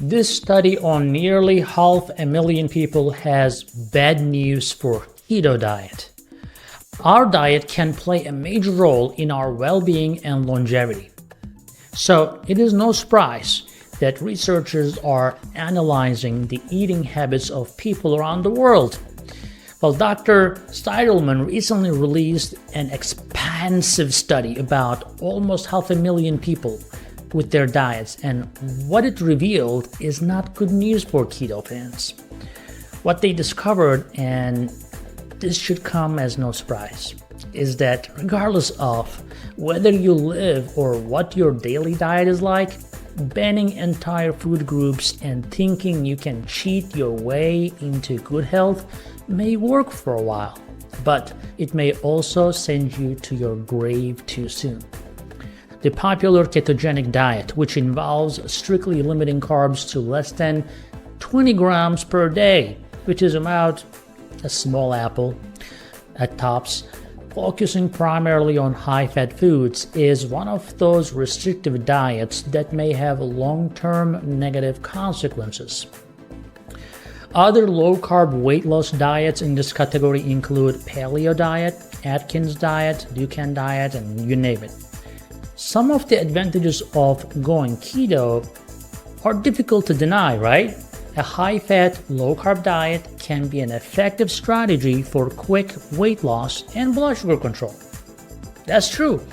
This study on nearly 500,000 people has bad news for keto diet. Our diet can play a major role in our well-being and longevity. So it is no surprise that researchers are analyzing the eating habits of people around the world. Well, Dr. Steidelman recently released an expansive study about almost 500,000 people with their diets, and what it revealed is not good news for keto fans. What they discovered, and this should come as no surprise, is that regardless of whether you live or what your daily diet is like, banning entire food groups and thinking you can cheat your way into good health may work for a while, but it may also send you to your grave too soon. The popular ketogenic diet, which involves strictly limiting carbs to less than 20 grams per day, which is about a small apple at tops, focusing primarily on high-fat foods, is one of those restrictive diets that may have long-term negative consequences. Other low-carb weight loss diets in this category include paleo diet, Atkins diet, Dukan diet, and you name it. Some of the advantages of going keto are difficult to deny, right? A high-fat, low-carb diet can be an effective strategy for quick weight loss and blood sugar control. That's true.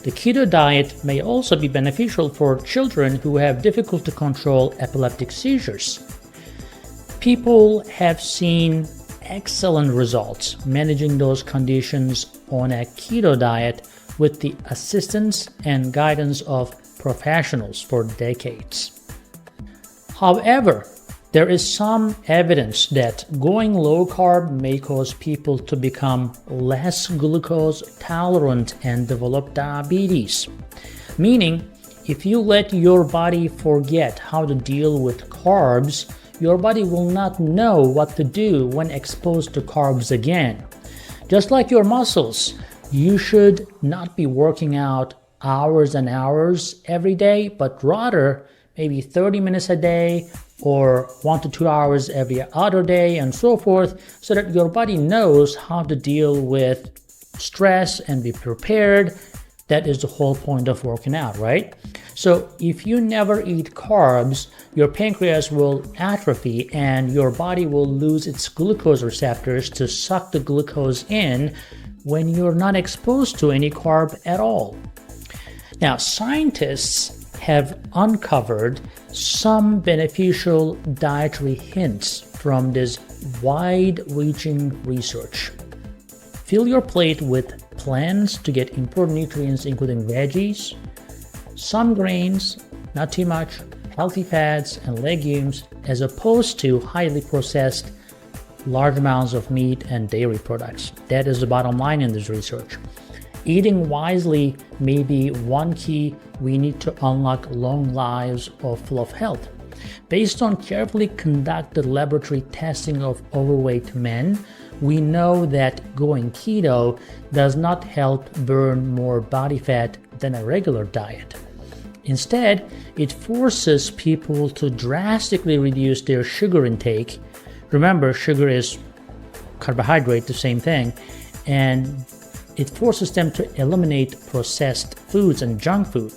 The keto diet may also be beneficial for children who have difficult to control epileptic seizures. People have seen excellent results managing those conditions on a keto diet with the assistance and guidance of professionals for decades. However, there is some evidence that going low carb may cause people to become less glucose tolerant and develop diabetes. Meaning, if you let your body forget how to deal with carbs, your body will not know what to do when exposed to carbs again. Just like your muscles, you should not be working out hours and hours every day, but rather maybe 30 minutes a day or 1 to 2 hours every other day and so forth, so that your body knows how to deal with stress and be prepared. That is the whole point of working out, right? So if you never eat carbs, your pancreas will atrophy and your body will lose its glucose receptors to suck the glucose in when you're not exposed to any carb at all. Now, scientists have uncovered some beneficial dietary hints from this wide-reaching research. Fill your plate with plants to get important nutrients, including veggies, some grains, not too much, healthy fats, and legumes, as opposed to highly processed large amounts of meat and dairy products. That is the bottom line in this research. Eating wisely may be one key we need to unlock long lives full of health. Based on carefully conducted laboratory testing of overweight men, we know that going keto does not help burn more body fat than a regular diet. Instead, it forces people to drastically reduce their sugar intake. Remember, sugar is carbohydrate, the same thing, and it forces them to eliminate processed foods and junk food.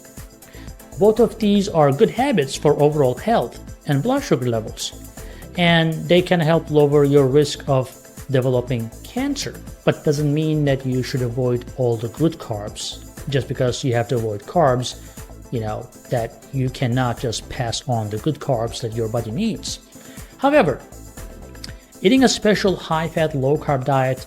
Both of these are good habits for overall health and blood sugar levels, and they can help lower your risk of developing cancer. But doesn't mean that you should avoid all the good carbs. Just because you have to avoid carbs, that you cannot just pass on the good carbs that your body needs. However, eating a special high-fat, low-carb diet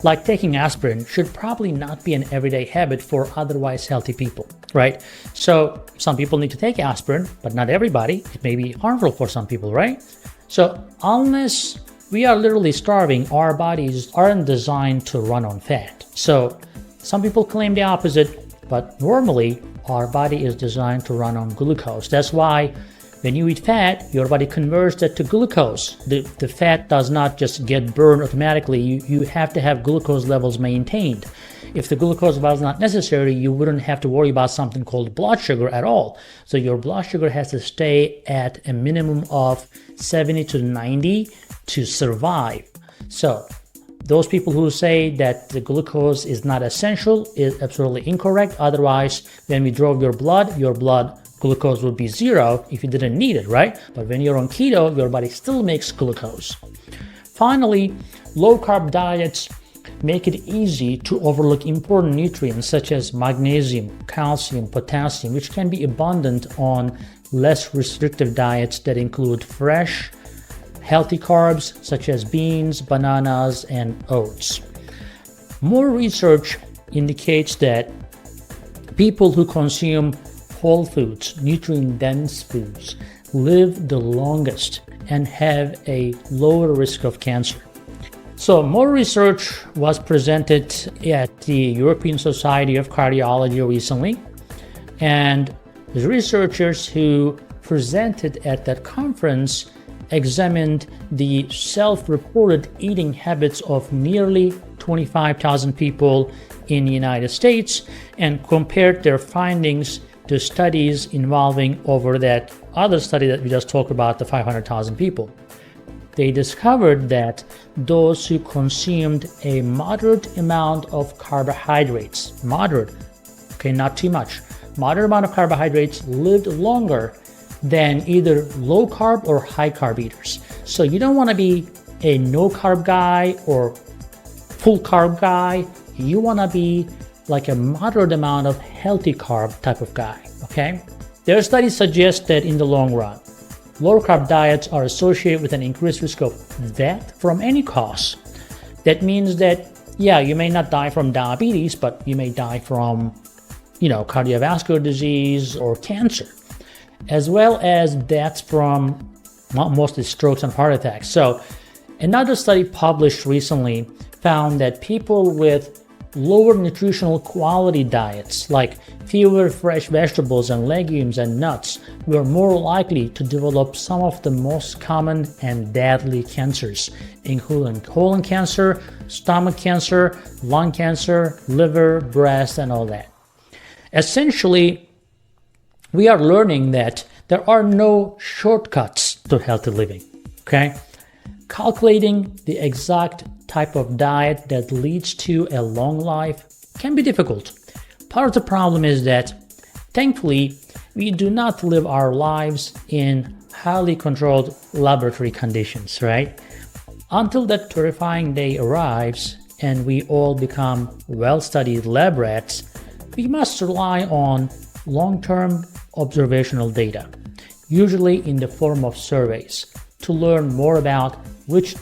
like taking aspirin should probably not be an everyday habit for otherwise healthy people, right? So some people need to take aspirin, but not everybody. It may be harmful for some people, right? So unless we are literally starving, our bodies aren't designed to run on fat. So some people claim the opposite, but normally our body is designed to run on glucose. That's why when you eat fat, your body converts that to glucose. The fat does not just get burned automatically. You have to have glucose levels maintained. If the glucose was not necessary, you wouldn't have to worry about something called blood sugar at all. So your blood sugar has to stay at a minimum of 70 to 90 to survive. So those people who say that the glucose is not essential is absolutely incorrect. Otherwise, when we draw your blood glucose would be zero if you didn't need it, right? But when you're on keto, your body still makes glucose. Finally, low-carb diets make it easy to overlook important nutrients such as magnesium, calcium, potassium, which can be abundant on less restrictive diets that include fresh, healthy carbs such as beans, bananas, and oats. More research indicates that people who consume whole foods, nutrient-dense foods, live the longest and have a lower risk of cancer. So more research was presented at the European Society of Cardiology recently, and the researchers who presented at that conference examined the self-reported eating habits of nearly 25,000 people in the United States and compared their findings to studies involving over that other study that we just talked about, the 500,000 people. They discovered that those who consumed a moderate amount of carbohydrates, moderate, okay, not too much, moderate amount of carbohydrates lived longer than either low carb or high carb eaters. So you don't want to be a no carb guy or full carb guy. You want to be like a moderate amount of healthy carb type of guy, okay? Their studies suggest that in the long run, low carb diets are associated with an increased risk of death from any cause. That means that, yeah, you may not die from diabetes, but you may die from, cardiovascular disease or cancer, as well as deaths from mostly strokes and heart attacks. So another study published recently found that people with lower nutritional quality diets, like fewer fresh vegetables and legumes and nuts, were more likely to develop some of the most common and deadly cancers, including colon cancer, stomach cancer, lung cancer, liver, breast, and all that. Essentially, we are learning that there are no shortcuts to healthy living, okay? Calculating the exact type of diet that leads to a long life can be difficult. Part of the problem is that, thankfully, we do not live our lives in highly controlled laboratory conditions, right? Until that terrifying day arrives and we all become well-studied lab rats, we must rely on long-term observational data, usually in the form of surveys, to learn more about which diet